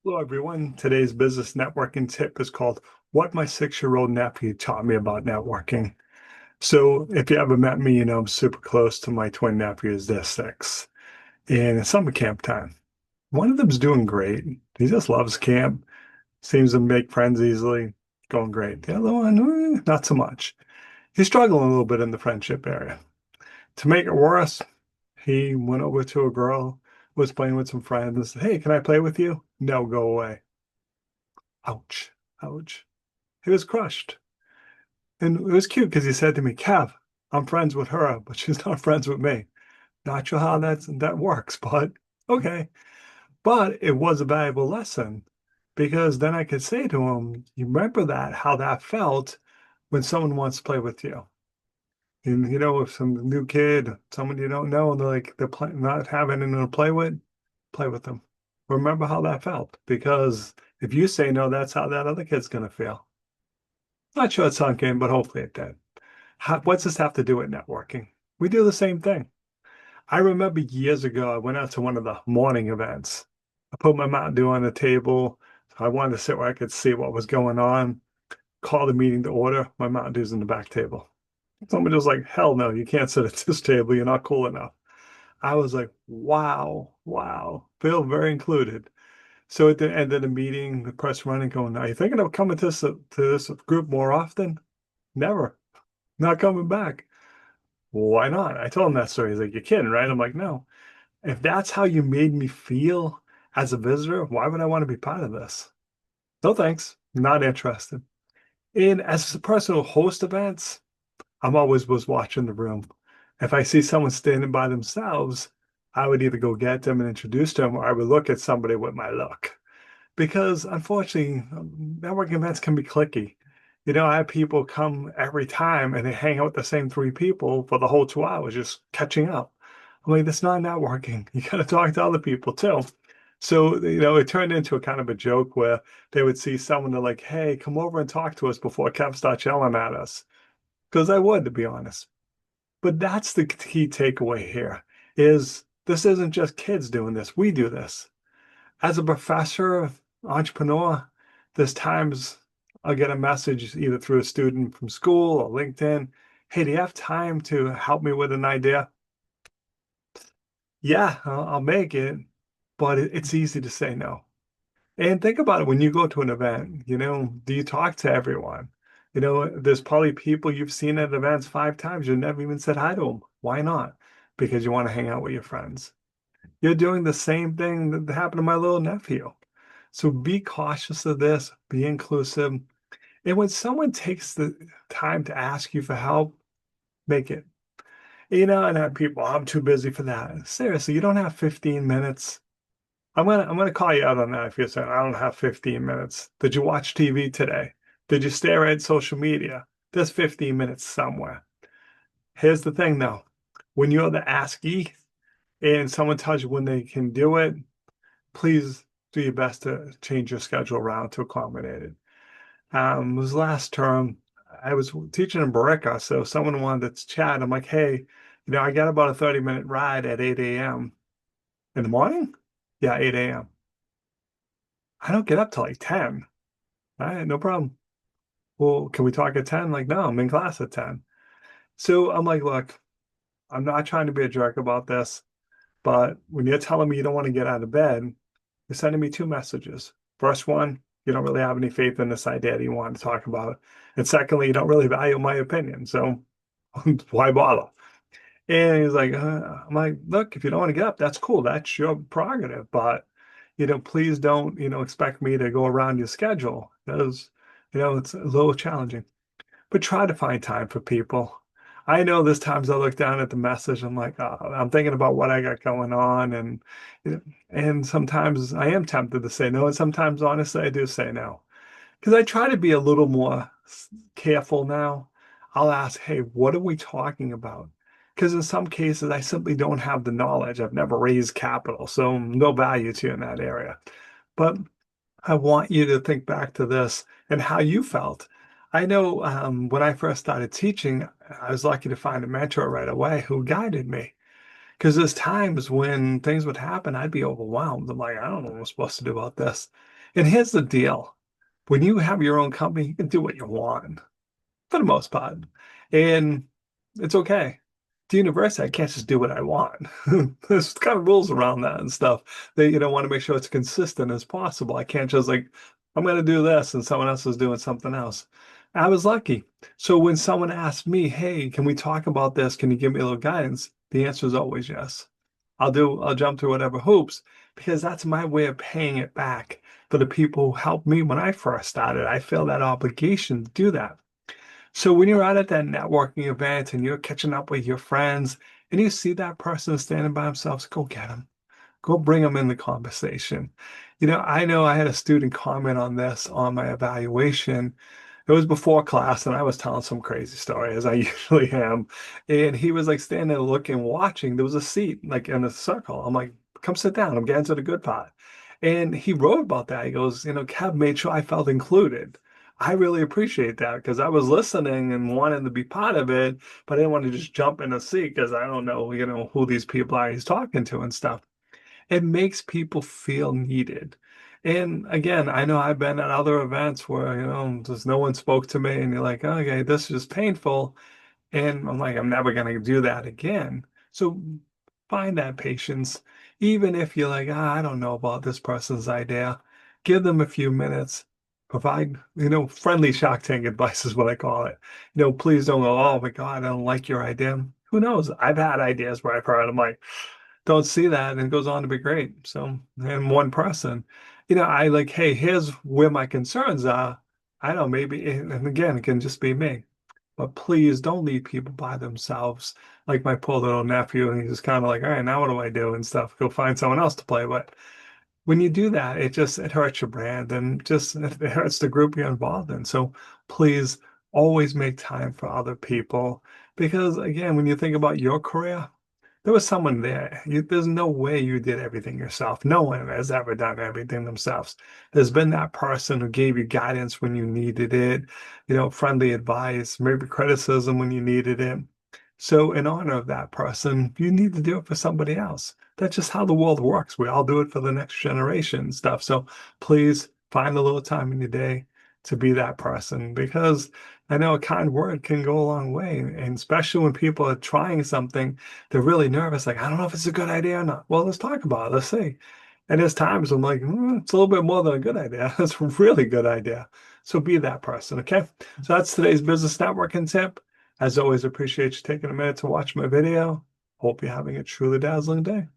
Hello, everyone. Today's business networking tip is called What My 6-Year-Old Nephew Taught Me About Networking. So, if you ever met me, you know I'm super close to my twin nephews. They're 6. And it's summer camp time. One of them's doing great. He just loves camp, seems to make friends easily, going great. The other one, not so much. He's struggling a little bit in the friendship area. To make it worse, he went over to a girl, was playing with some friends, and said, "Hey, can I play with you?" "No, go away." Ouch, ouch. He was crushed. And it was cute because he said to me, "Kev, I'm friends with her, but she's not friends with me." Not sure how that works, but okay. But it was a valuable lesson because then I could say to him, "You remember that, how that felt when someone wants to play with you." And if some new kid, someone you don't know, and not having anyone to play with them. Remember how that felt because if you say no, that's how that other kid's gonna feel. Not sure it sunk in, but hopefully it did. What's this have to do with networking? We do the same thing. I remember years ago, I went out to one of the morning events. I put my Mountain Dew on the table. I wanted to sit where I could see what was going on, call the meeting to order. My Mountain Dew's in the back table. Somebody was like, "Hell no, you can't sit at this table. You're not cool enough." I was like, wow, wow, feel very included. So at the end of the meeting, the press running going, "Are you thinking of coming to this group more often?" "Never. Not coming back." "Well, why not?" I told him that story. He's like, "You're kidding, right?" I'm like, "No. If that's how you made me feel as a visitor, why would I want to be part of this?" "No, thanks. Not interested." And as a person who hosts events, I'm always was watching the room. If I see someone standing by themselves, I would either go get them and introduce them, or I would look at somebody with my look. Because unfortunately, networking events can be cliquey. I have people come every time and they hang out with the same 3 people for the whole 2 hours, just catching up. I'm like, that's not networking. You got to talk to other people too. So, it turned into a kind of a joke where they would see someone, they're like, "Hey, come over and talk to us before Kev starts yelling at us." Because I would, to be honest. But that's the key takeaway here is this isn't just kids doing this. We do this as a professor, entrepreneur, there's times I'll get a message either through a student from school or LinkedIn. "Hey, do you have time to help me with an idea?" "Yeah, I'll make it." But it's easy to say no. And think about it when you go to an event, do you talk to everyone? There's probably people you've seen at events 5 times. You never even said hi to them. Why not? Because you want to hang out with your friends. You're doing the same thing that happened to my little nephew. So be cautious of this, be inclusive. And when someone takes the time to ask you for help, make it. And have people, "I'm too busy for that." Seriously, you don't have 15 minutes. I'm gonna call you out on that if you're saying, "I don't have 15 minutes." Did you watch TV today? Did you stare at social media? There's 15 minutes somewhere. Here's the thing though. When you're the askee and someone tells you when they can do it, please do your best to change your schedule around to accommodate it. It was last term. I was teaching in Barica, so someone wanted to chat. I'm like, "Hey, I got about a 30-minute ride at 8 a.m. In the morning." "Yeah, 8 a.m. I don't get up till like 10. "All right, no problem." "Well, can we talk at 10? Like, "No, I'm in class at 10. So I'm like, "Look, I'm not trying to be a jerk about this, but when you're telling me you don't want to get out of bed, you're sending me 2 messages. First one, you don't really have any faith in this idea that you want to talk about. And secondly, you don't really value my opinion. So why bother?" And he's like, I'm like, "Look, if you don't want to get up, that's cool. That's your prerogative. But, please don't, expect me to go around your schedule because, it's a little challenging. But try to find time for people. I know there's times I look down at the message, I'm like, oh, I'm thinking about what I got going on, and sometimes I am tempted to say no, and sometimes honestly I do say no because I try to be a little more careful now. I'll ask, "Hey, what are we talking about?" Because in some cases I simply don't have the knowledge. I've never raised capital, so no value to you in that area. But I want you to think back to this and how you felt. I know when I first started teaching, I was lucky to find a mentor right away who guided me. Because there's times when things would happen, I'd be overwhelmed. I'm like, "I don't know what I'm supposed to do about this." And here's the deal. When you have your own company, you can do what you want for the most part. And it's okay. The university, I can't just do what I want. There's kind of rules around that and stuff. They, want to make sure it's consistent as possible. I can't just like, I'm going to do this and someone else is doing something else. I was lucky. So when someone asked me, hey, can we talk about this? Can you give me a little guidance? The answer is always yes. I'll jump through whatever hoops because that's my way of paying it back for the people who helped me when I first started. I feel that obligation to do that. So when you're out at that networking event and you're catching up with your friends and you see that person standing by themselves, go get them. Go bring them in the conversation. I know I had a student comment on this on my evaluation. It was before class, and I was telling some crazy story, as I usually am. And he was like standing there looking, watching. There was a seat like in a circle. I'm like, come sit down. I'm getting to the good part. And he wrote about that. He goes, Kev made sure I felt included. I really appreciate that because I was listening and wanting to be part of it, but I didn't want to just jump in a seat because I don't know, who these people are he's talking to and stuff. It makes people feel needed. And again, I know I've been at other events where, just no one spoke to me and you're like, okay, this is painful. And I'm like, I'm never going to do that again. So find that patience. Even if you're like, I don't know about this person's idea, give them a few minutes. Provide, friendly Shark Tank advice is what I call it. Please don't go, oh my God, I don't like your idea. Who knows? I've had ideas where I've heard, I'm like, don't see that and it goes on to be great. So, and one person, I like, hey, here's where my concerns are. I don't know, maybe, and again, it can just be me. But please don't leave people by themselves. Like my poor little nephew, and he's just kind of like, all right, now what do I do and stuff? Go find someone else to play with. When you do that, it hurts your brand and just it hurts the group you're involved in. So please always make time for other people because again, when you think about your career, there was someone there. There's no way you did everything yourself. No one has ever done everything themselves. There's been that person who gave you guidance when you needed it, friendly advice, maybe criticism when you needed it. So, in honor of that person, you need to do it for somebody else. That's just how the world works. We all do it for the next generation and stuff. So, please find a little time in your day to be that person because I know a kind word can go a long way. And especially when people are trying something, they're really nervous. Like, I don't know if it's a good idea or not. Well, let's talk about it. Let's see. And there's times I'm like, it's a little bit more than a good idea. It's a really good idea. So be that person. Okay. So that's today's business networking tip. As always, appreciate you taking a minute to watch my video. Hope you're having a truly dazzling day.